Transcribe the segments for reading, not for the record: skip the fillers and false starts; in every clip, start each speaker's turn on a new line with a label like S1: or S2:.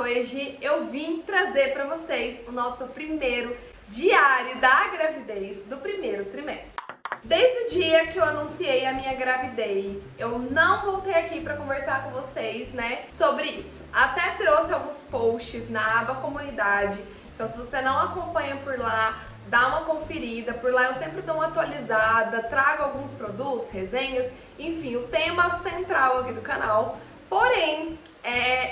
S1: hoje eu vim trazer para vocês o nosso primeiro diário da gravidez do primeiro trimestre. Desde o dia que eu anunciei a minha gravidez, eu não voltei aqui para conversar com vocês, né, sobre isso. Até trouxe alguns posts na aba comunidade, então se você não acompanha por lá, dá uma conferida, por lá eu sempre dou uma atualizada, trago alguns produtos, resenhas, enfim, o tema central aqui do canal. Porém,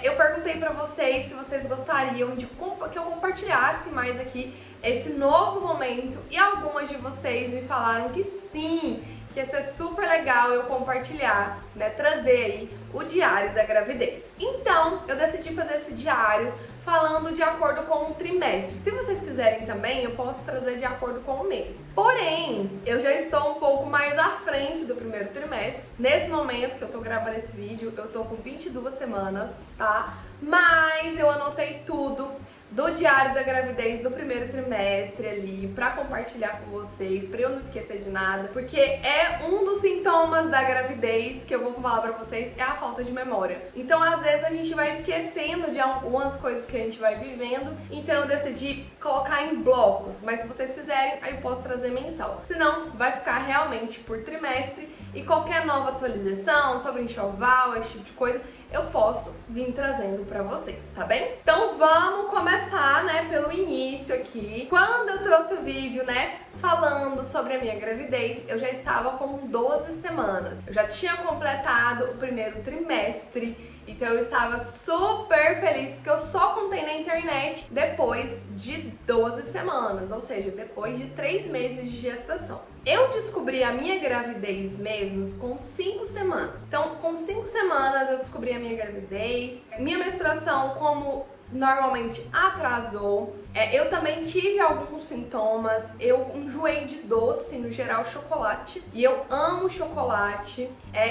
S1: eu perguntei pra vocês se vocês gostariam de que eu compartilhasse mais aqui esse novo momento e algumas de vocês me falaram que sim, que ia ser super legal eu compartilhar, né, trazer aí o diário da gravidez. Então, eu decidi fazer esse diário falando de acordo com o trimestre. Se vocês quiserem também, eu posso trazer de acordo com o mês. Porém, eu já estou um pouco mais à frente do primeiro trimestre. Nesse momento que eu tô gravando esse vídeo, eu tô com 22 semanas, tá? Mas eu anotei tudo do diário da gravidez do primeiro trimestre ali, pra compartilhar com vocês, pra eu não esquecer de nada, porque é um dos sintomas da gravidez que eu vou falar pra vocês, é a falta de memória. Então, às vezes, a gente vai esquecendo de algumas coisas que a gente vai vivendo, então eu decidi colocar em blocos, mas se vocês quiserem, aí eu posso trazer mensal. Senão, vai ficar realmente por trimestre, e qualquer nova atualização sobre enxoval, esse tipo de coisa, eu posso vir trazendo pra vocês, tá bem? Então vamos começar, né, pelo início aqui. Quando eu trouxe o vídeo, né, falando sobre a minha gravidez, eu já estava com 12 semanas. Eu já tinha completado o primeiro trimestre, então eu estava super feliz, porque eu só contei na internet depois de 12 semanas, ou seja, depois de 3 meses de gestação. Eu descobri a minha gravidez mesmo com 5 semanas. Então, com 5 semanas eu descobri a minha gravidez. Minha menstruação, como normalmente, atrasou. Eu também tive alguns sintomas. Eu enjoei de doce, no geral chocolate, e eu amo chocolate.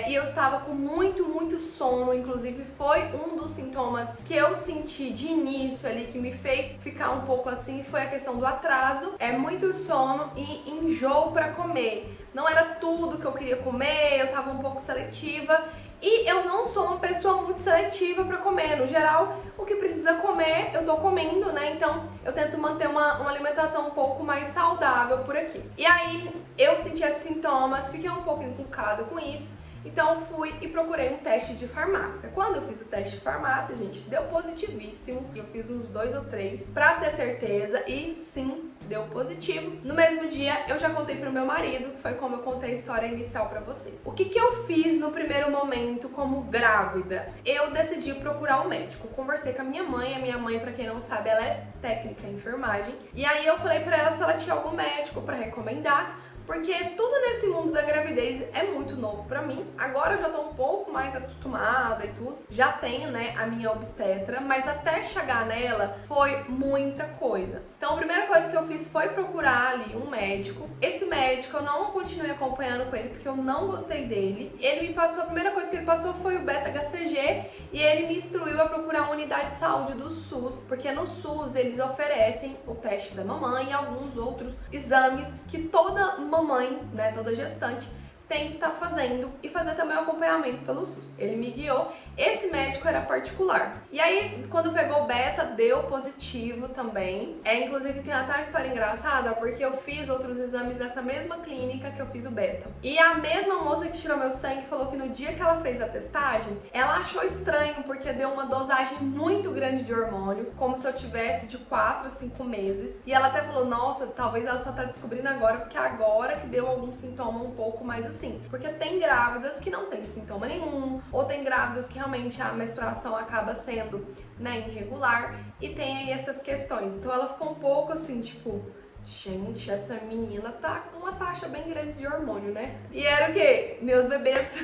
S1: E eu estava com muito sono, inclusive foi um dos sintomas que eu senti de início ali, que me fez ficar um pouco assim, foi a questão do atraso. Muito sono e enjoo pra comer. Não era tudo que eu queria comer, eu tava um pouco seletiva. E eu não sou uma pessoa muito seletiva pra comer. No geral, o que precisa comer, eu tô comendo, né? Então, eu tento manter uma alimentação um pouco mais saudável por aqui. E aí, eu senti esses sintomas, fiquei um pouco encucada com isso. Então, fui e procurei um teste de farmácia. Quando eu fiz o teste de farmácia, gente, deu positivíssimo. Eu fiz uns 2 ou 3 pra ter certeza e sim, deu positivo. No mesmo dia, eu já contei pro meu marido, que foi como eu contei a história inicial pra vocês. O que eu fiz no primeiro momento como grávida? Eu decidi procurar um médico. Conversei com a minha mãe, pra quem não sabe, ela é técnica em enfermagem. E aí eu falei pra ela se ela tinha algum médico pra recomendar, porque tudo nesse mundo da gravidez é muito novo pra mim. Agora eu já tô um pouco mais acostumada e tudo. Já tenho, né, a minha obstetra, mas até chegar nela foi muita coisa. Então a primeira coisa que eu fiz foi procurar ali um médico. Esse médico eu não continuei acompanhando com ele porque eu não gostei dele. Ele me passou, a primeira coisa que ele passou foi o beta-HCG e ele me instruiu a procurar uma unidade de saúde do SUS, porque no SUS eles oferecem o teste da mamãe e alguns outros exames que toda mamãe, né, toda gestante, tem que estar fazendo e fazer também o acompanhamento pelo SUS. Ele me guiou. Esse médico era particular. E aí, quando pegou o beta, deu positivo também. Inclusive, tem até uma história engraçada, porque eu fiz outros exames nessa mesma clínica que eu fiz o beta. E a mesma moça que tirou meu sangue falou que no dia que ela fez a testagem, ela achou estranho, porque deu uma dosagem muito grande de hormônio, como se eu tivesse de 4 a 5 meses. E ela até falou, nossa, talvez ela só tá descobrindo agora, porque agora que deu algum sintoma um pouco mais assim. Porque tem grávidas que não tem sintoma nenhum, ou tem grávidas que realmente a menstruação acaba sendo, né, irregular, e tem aí essas questões. Então ela ficou um pouco assim, tipo, gente, essa menina tá com uma taxa bem grande de hormônio, né? E era o quê? Meus bebês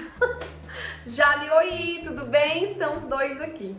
S1: já li, oi, tudo bem? Estamos 2 aqui.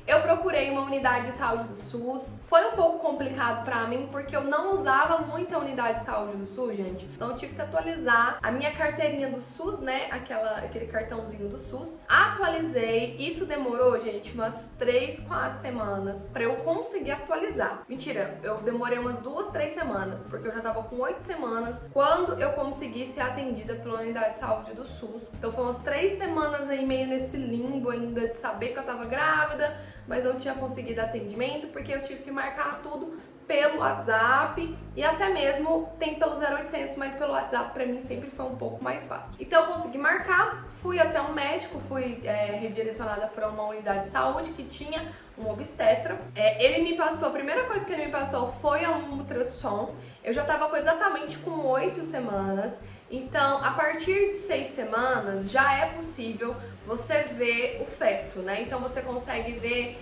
S1: Eu procurei uma unidade de saúde do SUS. Foi um pouco complicado pra mim, porque eu não usava muito a unidade de saúde do SUS, gente. Então eu tive que atualizar a minha carteirinha do SUS, né? Aquele cartãozinho do SUS. Atualizei. Isso demorou, gente, umas 3, 4 semanas pra eu conseguir atualizar. Mentira, eu demorei umas 2, 3 semanas, porque eu já tava com 8 semanas quando eu consegui ser atendida pela unidade de saúde do SUS. Então foi umas 3 semanas aí meio nesse limbo ainda de saber que eu tava grávida, mas não tinha conseguido atendimento porque eu tive que marcar tudo pelo WhatsApp e até mesmo tem pelo 0800, mas pelo WhatsApp pra mim sempre foi um pouco mais fácil. Então eu consegui marcar, fui até um médico, fui redirecionada para uma unidade de saúde que tinha um obstetra. Ele me passou, a primeira coisa que ele me passou foi um ultrassom. Eu já tava com exatamente com 8 semanas, então a partir de 6 semanas já é possível você ver o feto, né? Então você consegue ver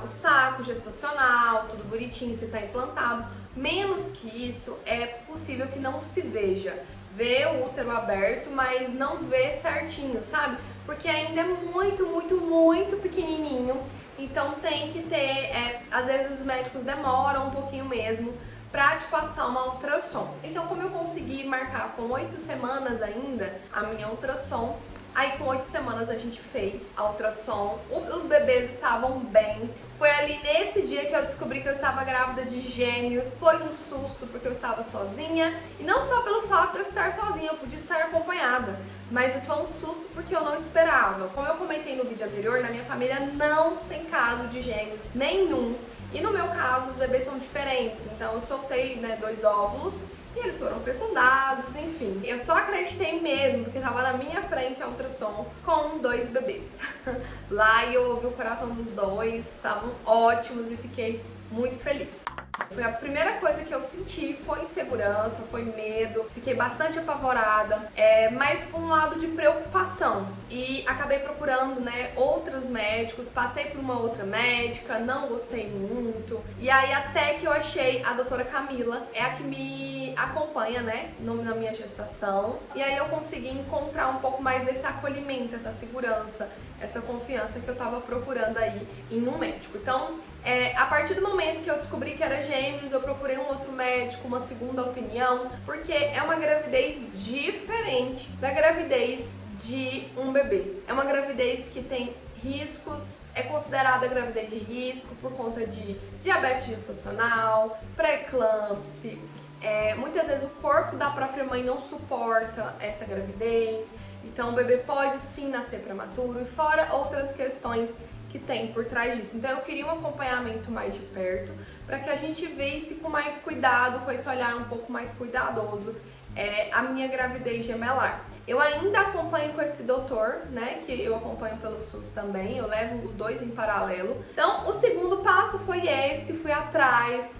S1: o saco gestacional, tudo bonitinho, se tá implantado. Menos que isso, é possível que não se veja. Vê o útero aberto, mas não vê certinho, sabe? Porque ainda é muito, muito, muito pequenininho. Então tem que ter, às vezes os médicos demoram um pouquinho mesmo pra te passar uma ultrassom. Então como eu consegui marcar com 8 semanas ainda a minha ultrassom, aí com 8 semanas a gente fez a ultrassom, os bebês estavam bem. Foi ali nesse dia que eu descobri que eu estava grávida de gêmeos. Foi um susto porque eu estava sozinha. E não só pelo fato de eu estar sozinha, eu podia estar acompanhada. Mas isso foi um susto porque eu não esperava. Como eu comentei no vídeo anterior, na minha família não tem caso de gêmeos nenhum. E no meu caso os bebês são diferentes. Então eu soltei, né, 2 óvulos. E eles foram fecundados, enfim. Eu só acreditei mesmo, porque tava na minha frente a ultrassom com 2 bebês. Lá eu ouvi o coração dos 2, estavam ótimos e fiquei muito feliz. Foi a primeira coisa que eu senti, foi insegurança, foi medo, fiquei bastante apavorada, mas por um lado de preocupação. E acabei procurando, né, outros médicos, passei por uma outra médica, não gostei muito. E aí até que eu achei a doutora Camila, é a que me acompanha, né, na minha gestação. E aí eu consegui encontrar um pouco mais desse acolhimento, essa segurança, essa confiança que eu tava procurando aí em um médico. Então, a partir do momento que eu descobri que era gêmeos, eu procurei um outro médico, uma segunda opinião, porque é uma gravidez diferente da gravidez de um bebê. É uma gravidez que tem riscos, é considerada gravidez de risco por conta de diabetes gestacional, pré-eclâmpsia. Muitas vezes o corpo da própria mãe não suporta essa gravidez, então o bebê pode sim nascer prematuro e fora outras questões que tem por trás disso. Então eu queria um acompanhamento mais de perto para que a gente visse com mais cuidado, com esse olhar um pouco mais cuidadoso, a minha gravidez gemelar. Eu ainda acompanho com esse doutor, né, que eu acompanho pelo SUS também, eu levo os 2 em paralelo. Então o segundo passo foi esse, fui atrás.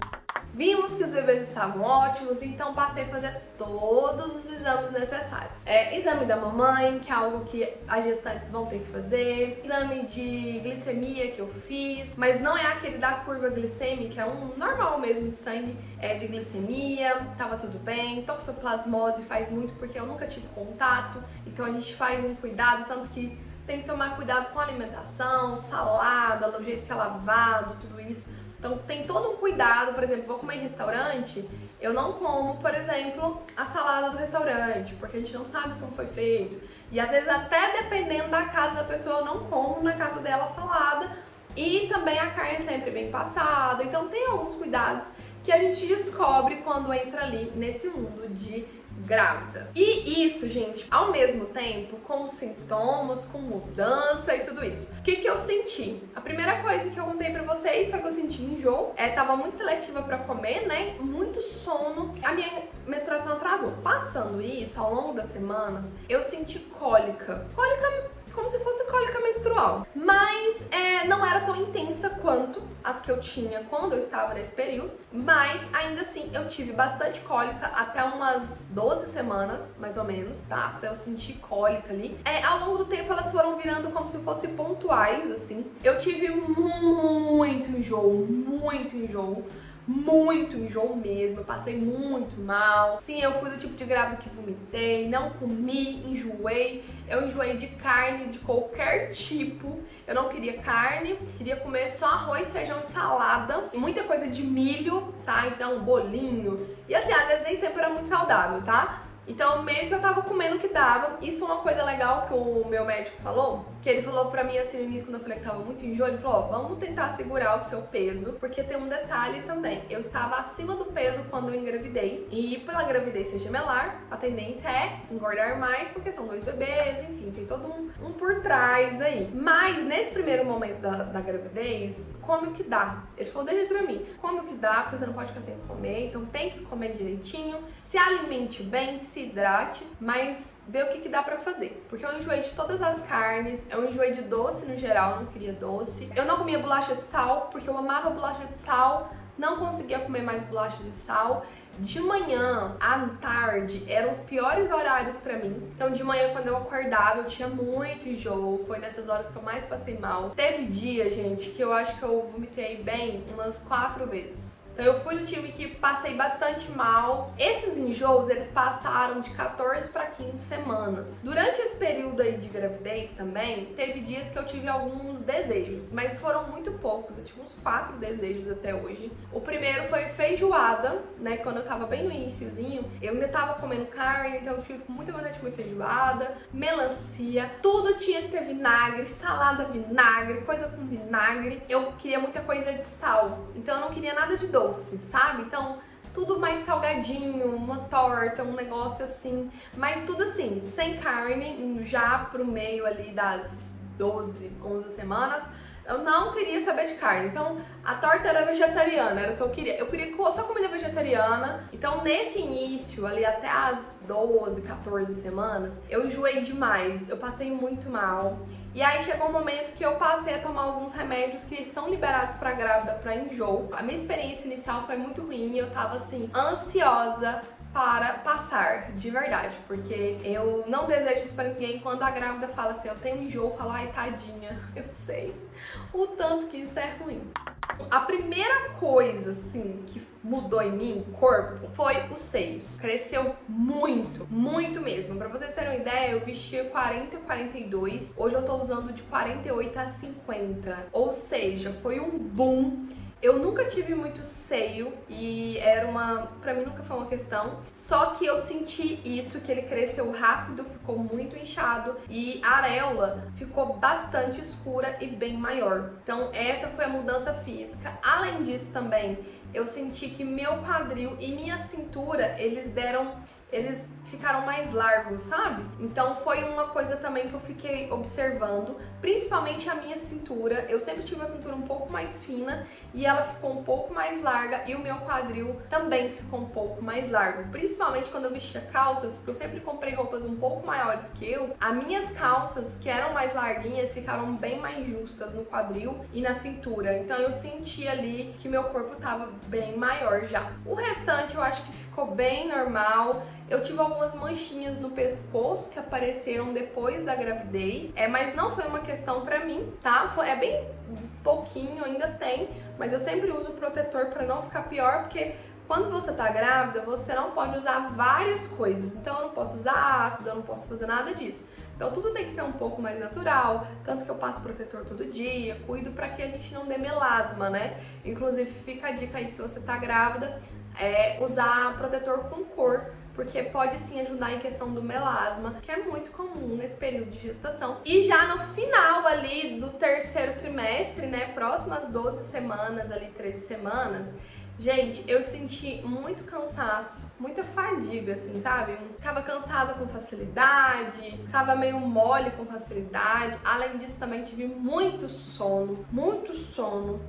S1: Vimos que os bebês estavam ótimos, então passei a fazer todos os exames necessários. Exame da mamãe, que é algo que as gestantes vão ter que fazer. Exame de glicemia que eu fiz, mas não é aquele da curva glicêmica, é um normal mesmo de sangue, de glicemia, tava tudo bem. Toxoplasmose faz muito porque eu nunca tive contato, então a gente faz um cuidado, tanto que tem que tomar cuidado com a alimentação, salada, o jeito que é lavado, tudo isso. Então tem todo um cuidado, por exemplo, vou comer em restaurante, eu não como, por exemplo, a salada do restaurante, porque a gente não sabe como foi feito. E às vezes até dependendo da casa da pessoa, eu não como na casa dela a salada. E também a carne é sempre bem passada, então tem alguns cuidados que a gente descobre quando entra ali nesse mundo de grávida. E isso, gente, ao mesmo tempo, com sintomas, com mudança e tudo isso. O que eu senti? A primeira coisa que eu contei pra vocês foi que eu senti enjoo. Tava muito seletiva pra comer, né? Muito sono. A minha menstruação atrasou. Passando isso, ao longo das semanas, eu senti cólica. Cólica como se fosse cólica menstrual. Mas não era tão intensa quanto as que eu tinha quando eu estava nesse período. Mas ainda assim eu tive bastante cólica até umas 12 semanas, mais ou menos, tá? Até eu sentir cólica ali. Ao longo do tempo elas foram virando como se fossem pontuais, assim. Eu tive muito enjoo, muito enjoo mesmo, eu passei muito mal. Sim, eu fui do tipo de grávida que vomitei, não comi, enjoei. Eu enjoei de carne de qualquer tipo. Eu não queria carne, queria comer só arroz, feijão e salada. E muita coisa de milho, tá? Então, bolinho. E assim, às vezes nem sempre era muito saudável, tá? Então, meio que eu tava comendo o que dava. Isso é uma coisa legal que o meu médico falou, que ele falou pra mim assim no início, quando eu falei que tava muito enjoo, ele falou, ó, vamos tentar segurar o seu peso, porque tem um detalhe também, eu estava acima do peso quando eu engravidei, e pela gravidez ser gemelar, a tendência é engordar mais, porque são 2 bebês, enfim, tem todo um por trás aí. Mas nesse primeiro momento da gravidez, come o que dá. Ele falou, deixa pra mim, come o que dá, porque você não pode ficar sem comer, então tem que comer direitinho, se alimente bem, se hidrate, mas vê o que dá pra fazer. Porque eu enjoei de todas as carnes, eu enjoei de doce no geral, não queria doce. Eu não comia bolacha de sal, porque eu amava bolacha de sal, não conseguia comer mais bolacha de sal. De manhã à tarde eram os piores horários pra mim. Então de manhã, quando eu acordava, eu tinha muito enjoo. Foi nessas horas que eu mais passei mal. Teve dia, gente, que eu acho que eu vomitei bem umas 4 vezes. Então eu fui do time que passei bastante mal. Esses enjoos, eles passaram de 14 para 15 semanas. Durante esse período aí de gravidez também, teve dias que eu tive alguns desejos, mas foram muito poucos. Eu tive uns 4 desejos até hoje. O primeiro foi feijoada, né? Quando eu tava bem no iniciozinho, eu ainda tava comendo carne, então eu tive muita vontade de comer feijoada, melancia, tudo tinha que ter vinagre, salada vinagre, coisa com vinagre. Eu queria muita coisa de sal, então eu não queria nada de doce, sabe? Então, tudo mais salgadinho, uma torta, um negócio assim, mas tudo assim, sem carne, já pro meio ali das 12, 11 semanas, eu não queria saber de carne. Então, a torta era vegetariana, era o que eu queria. Eu queria só comida vegetariana. Então, nesse início, ali até as 12, 14 semanas, eu enjoei demais. Eu passei muito mal. E aí chegou um momento que eu passei a tomar alguns remédios que são liberados pra grávida pra enjoo. A minha experiência inicial foi muito ruim. Eu tava assim, ansiosa para passar, de verdade, porque eu não desejo isso pra ninguém. Quando a grávida fala assim, eu tenho enjoo, eu falo, ai, tadinha, eu sei o tanto que isso é ruim. A primeira coisa, assim, que mudou em mim, o corpo, foi os seios. Cresceu muito, muito mesmo. Pra vocês terem uma ideia, eu vestia 40 e 42, hoje eu tô usando de 48 a 50, ou seja, foi um boom. Eu nunca tive muito seio e pra mim nunca foi uma questão, só que eu senti isso, que ele cresceu rápido, ficou muito inchado e a areola ficou bastante escura e bem maior. Então essa foi a mudança física. Além disso também, eu senti que meu quadril e minha cintura, eles ficaram mais largos, sabe? Então foi uma coisa também que eu fiquei observando, principalmente a minha cintura. Eu sempre tive a cintura um pouco mais fina e ela ficou um pouco mais larga, e o meu quadril também ficou um pouco mais largo, principalmente quando eu vestia calças, porque eu sempre comprei roupas um pouco maiores que eu. As minhas calças, que eram mais larguinhas, ficaram bem mais justas no quadril e na cintura. Então eu senti ali que meu corpo tava bem maior já. O restante eu acho que ficou bem normal. Eu tive algumas manchinhas no pescoço que apareceram depois da gravidez, mas não foi uma questão pra mim, tá? É bem pouquinho, ainda tem, mas eu sempre uso protetor pra não ficar pior, porque quando você tá grávida, você não pode usar várias coisas. Então eu não posso usar ácido, eu não posso fazer nada disso. Então tudo tem que ser um pouco mais natural, tanto que eu passo protetor todo dia, cuido pra que a gente não dê melasma, né? Inclusive fica a dica aí, se você tá grávida, usar protetor com cor, porque pode sim ajudar em questão do melasma, que é muito comum nesse período de gestação. E já no final ali do terceiro trimestre, né, próximas 12 semanas, ali 13 semanas, gente, eu senti muito cansaço, muita fadiga, assim, sabe? Ficava cansada com facilidade, ficava meio mole com facilidade. Além disso, também tive muito sono,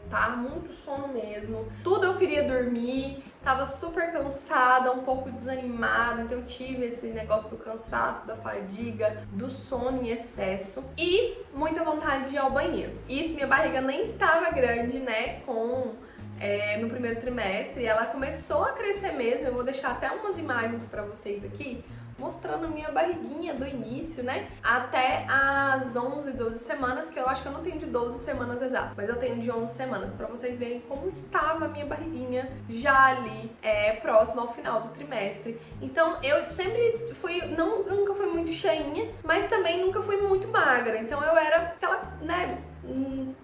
S1: tá? Muito sono mesmo. Tudo eu queria dormir. Tava super cansada, um pouco desanimada, então eu tive esse negócio do cansaço, da fadiga, do sono em excesso e muita vontade de ir ao banheiro. Isso, minha barriga nem estava grande, né, no primeiro trimestre, ela começou a crescer mesmo. Eu vou deixar até umas imagens pra vocês aqui, mostrando minha barriguinha do início, né, até as 11, 12 semanas, que eu acho que eu não tenho de 12 semanas exato, mas eu tenho de 11 semanas, pra vocês verem como estava a minha barriguinha já ali, próximo ao final do trimestre. Então eu sempre fui, nunca fui muito cheinha, mas também nunca fui muito magra, então eu era aquela, né,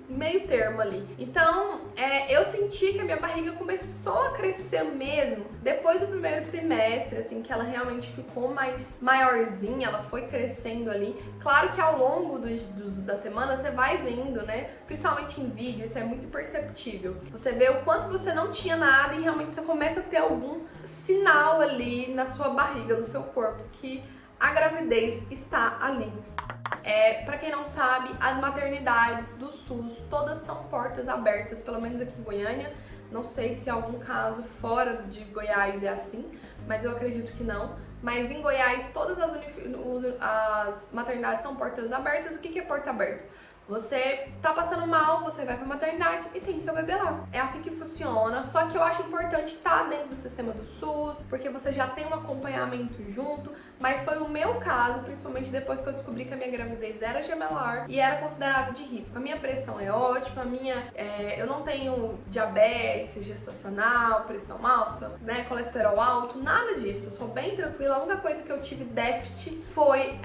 S1: meio termo ali. Então, eu senti que a minha barriga começou a crescer mesmo depois do primeiro trimestre, assim, que ela realmente ficou mais maiorzinha, ela foi crescendo ali. Claro que ao longo da semana você vai vendo, né? Principalmente em vídeo, isso é muito perceptível. Você vê o quanto você não tinha nada e realmente você começa a ter algum sinal ali na sua barriga, no seu corpo, que a gravidez está ali. Pra quem não sabe, as maternidades do SUS, todas são portas abertas, pelo menos aqui em Goiânia. Não sei se em algum caso fora de Goiás é assim, mas eu acredito que não. Mas em Goiás, todas as maternidades são portas abertas. O que é porta aberta? Você tá passando mal, você vai pra maternidade e tem seu bebê lá. É assim que funciona, só que eu acho importante estar dentro do sistema do SUS, porque você já tem um acompanhamento junto, mas foi o meu caso, principalmente depois que eu descobri que a minha gravidez era gemelar e era considerada de risco. A minha pressão é ótima, eu não tenho diabetes gestacional, pressão alta, né, colesterol alto, nada disso. Eu sou bem tranquila, a única coisa que eu tive déficit foi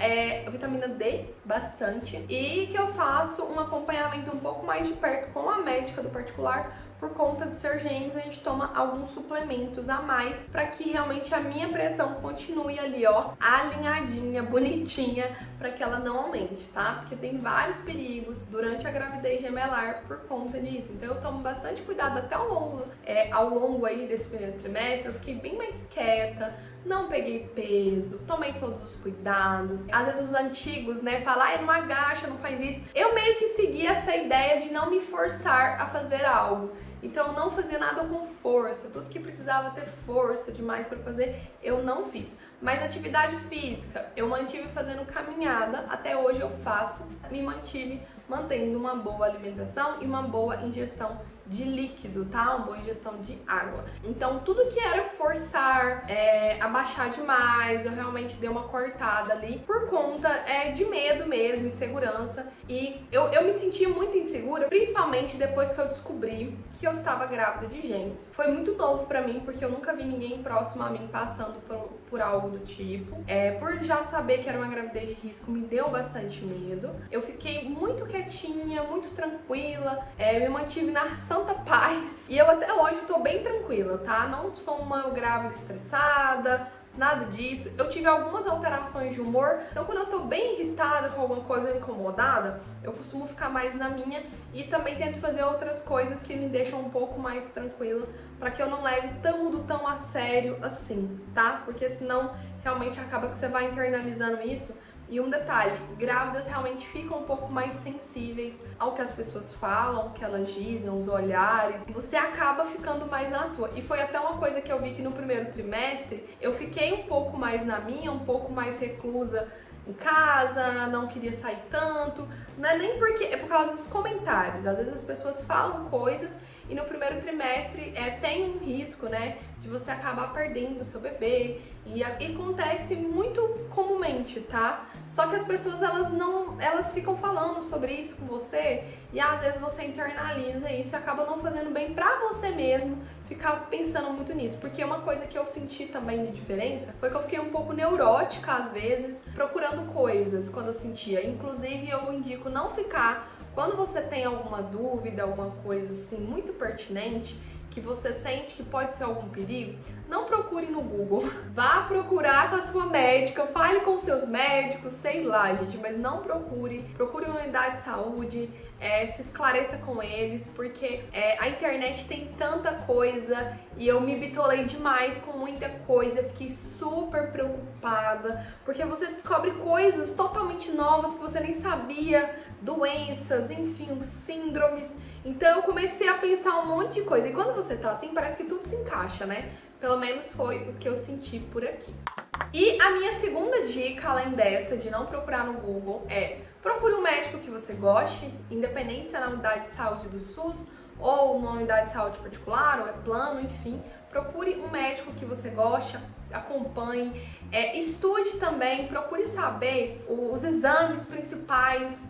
S1: a vitamina D, bastante, e que eu faço um acompanhamento um pouco mais de perto com a médica do particular. Por conta de ser gêmeos, a gente toma alguns suplementos a mais para que realmente a minha pressão continue ali, ó, alinhadinha, bonitinha, para que ela não aumente, tá? Porque tem vários perigos durante a gravidez gemelar por conta disso. Então eu tomo bastante cuidado até ao longo aí desse primeiro trimestre. Eu fiquei bem mais quieta, não peguei peso, tomei todos os cuidados. Às vezes os antigos, né, falam, não agacha, não faz isso. Eu meio que segui essa ideia de não me forçar a fazer algo. Então, não fazia nada com força, tudo que precisava ter força demais para fazer, eu não fiz. Mas atividade física, eu mantive fazendo caminhada, até hoje eu faço, me mantive mantendo uma boa alimentação e uma boa ingestão de líquido, tá? Uma boa ingestão de água. Então, tudo que era forçar, abaixar demais, eu realmente dei uma cortada ali por conta de medo mesmo, insegurança. E eu me sentia muito insegura, principalmente depois que eu descobri que eu estava grávida de gêmeos. Foi muito novo pra mim, porque eu nunca vi ninguém próximo a mim passando por algo do tipo. Por já saber que era uma gravidez de risco, me deu bastante medo. Eu fiquei muito quietinha, muito tranquila, me mantive na santa paz. E eu até hoje tô bem tranquila, tá? Não sou uma grávida estressada, nada disso. Eu tive algumas alterações de humor, então quando eu tô bem irritada com alguma coisa, incomodada, eu costumo ficar mais na minha e também tento fazer outras coisas que me deixam um pouco mais tranquila, pra que eu não leve tudo tão a sério assim, tá? Porque senão realmente acaba que você vai internalizando isso. E um detalhe, grávidas realmente ficam um pouco mais sensíveis ao que as pessoas falam, ao que elas dizem, os olhares. Você acaba ficando mais na sua. E foi até uma coisa que eu vi que no primeiro trimestre eu fiquei um pouco mais na minha, um pouco mais reclusa em casa, não queria sair tanto. Não é nem porque, é por causa dos comentários. Às vezes as pessoas falam coisas e no primeiro trimestre tem um risco, né, de você acabar perdendo o seu bebê. E acontece muito comumente, tá? Só que as pessoas, elas ficam falando sobre isso com você e às vezes você internaliza isso e acaba não fazendo bem pra você mesmo ficar pensando muito nisso. Porque uma coisa que eu senti também de diferença foi que eu fiquei um pouco neurótica às vezes, procurando coisas quando eu sentia. Inclusive eu indico não ficar, quando você tem alguma dúvida, alguma coisa assim muito pertinente, que você sente que pode ser algum perigo, não procure no Google. Vá procurar com a sua médica, fale com seus médicos, sei lá, gente, mas não procure. Procure uma unidade de saúde, se esclareça com eles, porque a internet tem tanta coisa e eu me bitolei demais com muita coisa, fiquei super preocupada, porque você descobre coisas totalmente novas que você nem sabia, doenças, enfim, síndromes. Então eu comecei a pensar um monte de coisa. E quando você tá assim, parece que tudo se encaixa, né? Pelo menos foi o que eu senti por aqui. E a minha segunda dica, além dessa, de não procurar no Google, procure um médico que você goste, independente se é na unidade de saúde do SUS ou numa unidade de saúde particular, ou plano, enfim. Procure um médico que você goste, acompanhe, estude também, procure saber os exames principais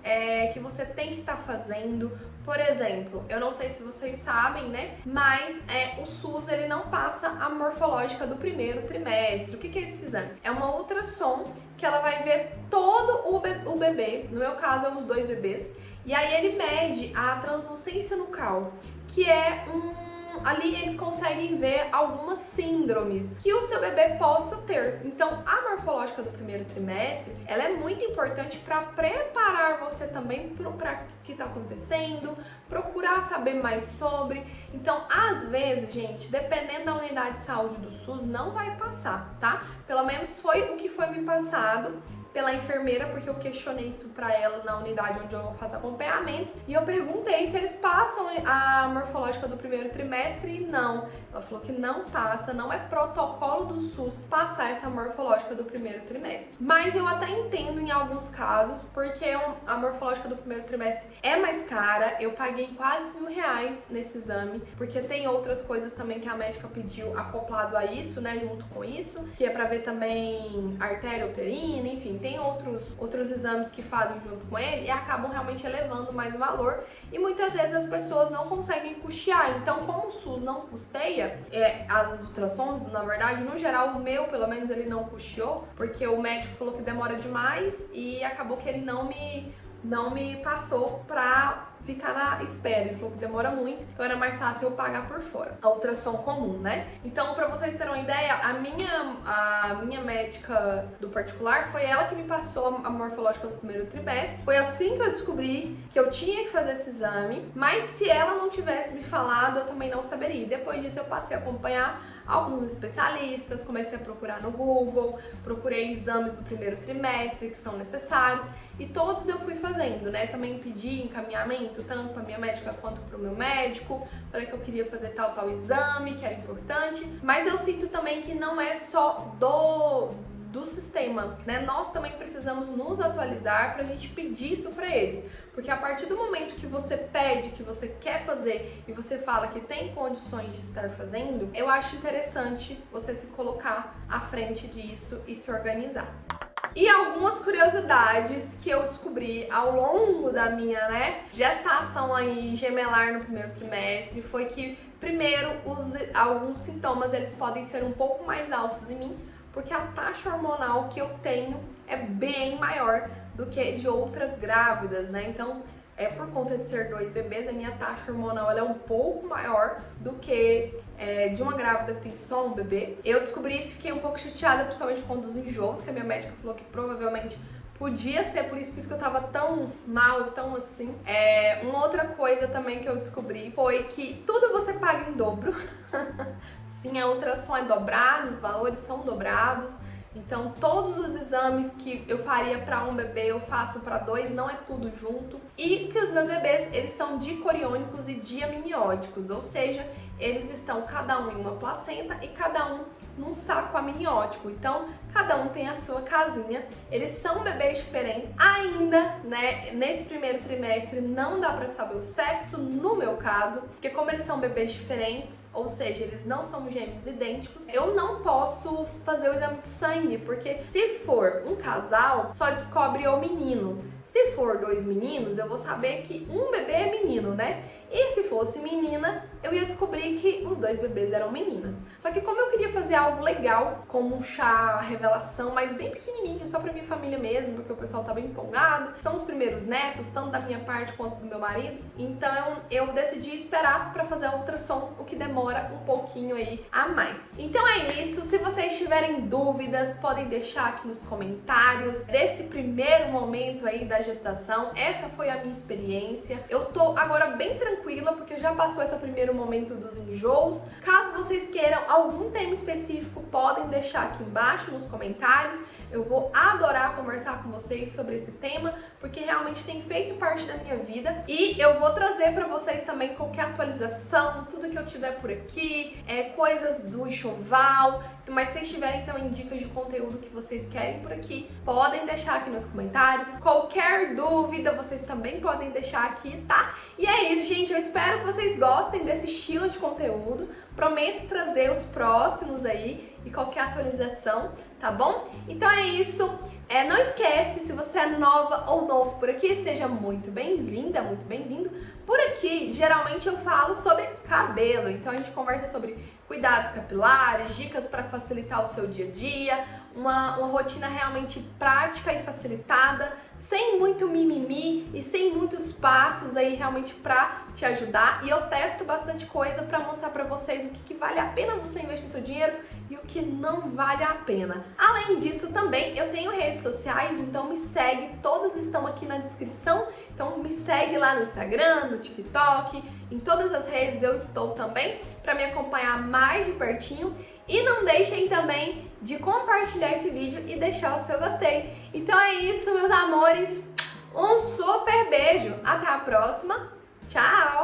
S1: que você tem que estar fazendo. Por exemplo, eu não sei se vocês sabem, né, mas o SUS ele não passa a morfológica do primeiro trimestre. O que é esse exame? É uma ultrassom que ela vai ver todo o bebê, no meu caso, os 2 bebês, E aí ele mede a translucência nucal, que é ali eles conseguem ver algumas síndromes que o seu bebê possa ter. Então, a morfológica do primeiro trimestre, ela é muito importante para preparar você também para o que está acontecendo, procurar saber mais sobre. Então, às vezes, gente, dependendo da unidade de saúde do SUS, não vai passar, tá? Pelo menos foi o que foi me passado pela enfermeira, porque eu questionei isso pra ela na unidade onde eu faço acompanhamento, e eu perguntei se eles passam a morfológica do primeiro trimestre, e não. Ela falou que não passa, não é protocolo do SUS passar essa morfológica do primeiro trimestre. Mas eu até entendo em alguns casos, porque a morfológica do primeiro trimestre é mais cara, eu paguei quase R$1.000 nesse exame, porque tem outras coisas também que a médica pediu acoplado a isso, né, junto com isso, que é pra ver também artéria uterina, enfim, tem outros exames que fazem junto com ele e acabam realmente elevando mais o valor, e muitas vezes as pessoas não conseguem custear. Então, como o SUS não custeia, as ultrassons, na verdade, no geral, o meu, pelo menos, ele não custeou, porque o médico falou que demora demais e acabou que ele não me passou pra ficar na espera. Ele falou que demora muito, então era mais fácil eu pagar por fora. A ultrassom comum, né? Então, pra vocês terem uma ideia, a minha médica do particular, foi ela que me passou a morfológica do primeiro trimestre. Foi assim que eu descobri que eu tinha que fazer esse exame, mas se ela não tivesse me falado, eu também não saberia. Depois disso, eu passei a acompanhar alguns especialistas, comecei a procurar no Google, procurei exames do primeiro trimestre que são necessários, e todos eu fui fazendo, né? Também pedi encaminhamento tanto para minha médica quanto para o meu médico, falei que eu queria fazer tal exame, que era importante, mas eu sinto também que não é só do sistema, né? Nós também precisamos nos atualizar pra gente pedir isso pra eles, porque a partir do momento que você pede, que você quer fazer e você fala que tem condições de estar fazendo, eu acho interessante você se colocar à frente disso e se organizar. E algumas curiosidades que eu descobri ao longo da minha, gestação aí gemelar no primeiro trimestre foi que, primeiro, alguns sintomas eles podem ser um pouco mais altos em mim, porque a taxa hormonal que eu tenho é bem maior do que de outras grávidas, né? Então, por conta de ser 2 bebês, a minha taxa hormonal ela é um pouco maior do que de uma grávida que tem só um bebê. Eu descobri isso e fiquei um pouco chateada, principalmente com os enjoos, que a minha médica falou que provavelmente podia ser por isso que eu tava tão mal, tão assim. Uma outra coisa também que eu descobri foi que tudo você paga em dobro. Sim, a ultrassom é dobrado, os valores são dobrados. Então, todos os exames que eu faria para um bebê, eu faço para 2, não é tudo junto. E que os meus bebês, eles são dicoriônicos e diamnióticos, ou seja, eles estão cada um em uma placenta e cada um num saco amniótico. Então, cada um tem a sua casinha. Eles são bebês diferentes. Ainda, nesse primeiro trimestre não dá pra saber o sexo, no meu caso, porque como eles são bebês diferentes, ou seja, eles não são gêmeos idênticos, eu não posso fazer o exame de sangue, porque se for um casal, só descobre o menino. Se for 2 meninos, eu vou saber que um bebê é menino, né? E se fosse menina, eu ia descobrir que os 2 bebês eram meninas. Só que como eu queria fazer algo legal, como um chá revelação, mas bem pequenininho, só pra minha família mesmo, porque o pessoal tá bem empolgado, são os primeiros netos, tanto da minha parte quanto do meu marido, então eu decidi esperar pra fazer a ultrassom, o que demora um pouquinho aí a mais. Então é isso, se vocês tiverem dúvidas, podem deixar aqui nos comentários desse primeiro momento aí da gestação. Essa foi a minha experiência. Eu tô agora bem tranquila, porque já passou esse primeiro momento dos enjoos. Caso vocês queiram algum tema específico, podem deixar aqui embaixo nos comentários. Eu vou adorar conversar com vocês sobre esse tema, porque realmente tem feito parte da minha vida. E eu vou trazer pra vocês também qualquer atualização, tudo que eu tiver por aqui, coisas do enxoval. Mas se vocês tiverem também dicas de conteúdo que vocês querem por aqui, podem deixar aqui nos comentários. Qualquer dúvida, vocês também podem deixar aqui, tá? E é isso, gente. Eu espero que vocês gostem desse estilo de conteúdo. Prometo trazer os próximos aí e qualquer atualização, tá bom? Então é isso. Não esquece, se você é nova ou novo por aqui, seja muito bem-vinda, muito bem-vindo. Por aqui, geralmente eu falo sobre cabelo, então a gente conversa sobre cuidados capilares, dicas para facilitar o seu dia a dia, uma rotina realmente prática e facilitada, sem muito mimimi e sem muitos passos aí realmente pra te ajudar. E eu testo bastante coisa pra mostrar pra vocês o que vale a pena você investir seu dinheiro e o que não vale a pena. Além disso, também eu tenho redes sociais, então me segue, todas estão aqui na descrição. Então me segue lá no Instagram, no TikTok, em todas as redes eu estou também, para me acompanhar mais de pertinho. E não deixem também de compartilhar esse vídeo e deixar o seu gostei. Então é isso, meus amores. Um super beijo. Até a próxima. Tchau!